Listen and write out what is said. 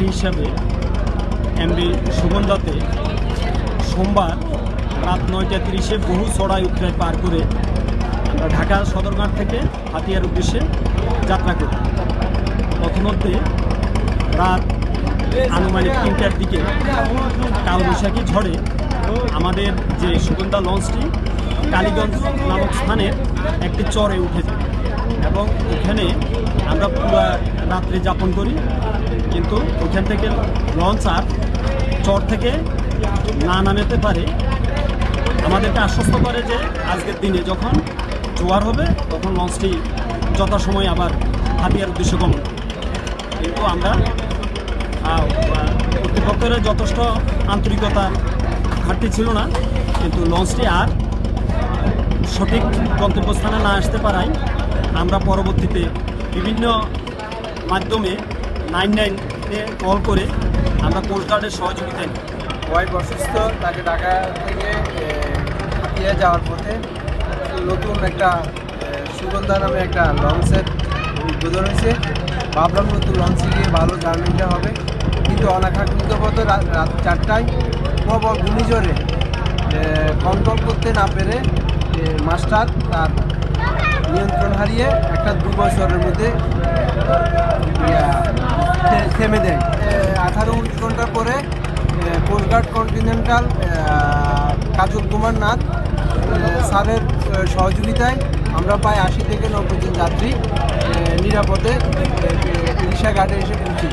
ঘাঁটি হিসাবে এমভি সুগন্ধাতে সোমবার রাত 9:30 বহু চড়াই উতরাই পার করে আমরা ঢাকা সদরঘাট থেকে হাতিয়ার উদ্দেশ্যে যাত্রা করি। পথমধ্যে রাত আনুমানিক 3টার দিকে কালবৈশাখী ঝড়ে আমাদের যে সুগন্ধা লঞ্চটি কালীগঞ্জ নামক স্থানের একটি চরে উঠে যায় এবং ওখানে আমরা পুরো রাত্রি যাপন করি। কিন্তু ওখান থেকে লঞ্চ আর চর থেকে না নামতে পারে আমাদেরকে আশ্বস্ত করে যে আজকের দিনে যখন জোয়ার হবে তখন লঞ্চটি যথাসময় আবার হাতিয়ার উদ্দেশ্য গমন। কিন্তু আমরা কর্তৃপক্ষের যথেষ্ট আন্তরিকতার ঘাটতি ছিল না, কিন্তু লঞ্চটি আর সঠিক গন্তব্যস্থানে না আসতে পারায় আমরা পরবর্তীতে বিভিন্ন মাধ্যমে 99-এ কল করে আমরা কোস্টগার্ডের সহযোগিতা নিই। ওয়াইফ অসুস্থ, তাকে ঢাকা থেকে হাতিয়া যাওয়ার পথে নতুন একটা সুগন্ধা নামে একটা লঞ্চের উদ্বোধন হয়েছে। ভাবলাম নতুন লঞ্চে গিয়ে ভালো জার্নিটা হবে, কিন্তু অনাকাঙ্ক্ষিত মতো রাত 4টায় প্রবল ঘূর্ণিঝড়ে কন্ট্রোল করতে না পেরে মাস্টার তার নিয়ন্ত্রণ হারিয়ে একটা 2 বছরের মধ্যে থেমে দেয়। 18-19 ঘন্টা পরে কোস্টগার্ড কন্টিনেন্টাল কাজল কুমার নাথ স্যারের সহযোগিতায় আমরা প্রায় 80 থেকে 90 জন যাত্রী নিরাপদে ইলিশা ঘাটে এসে পৌঁছি।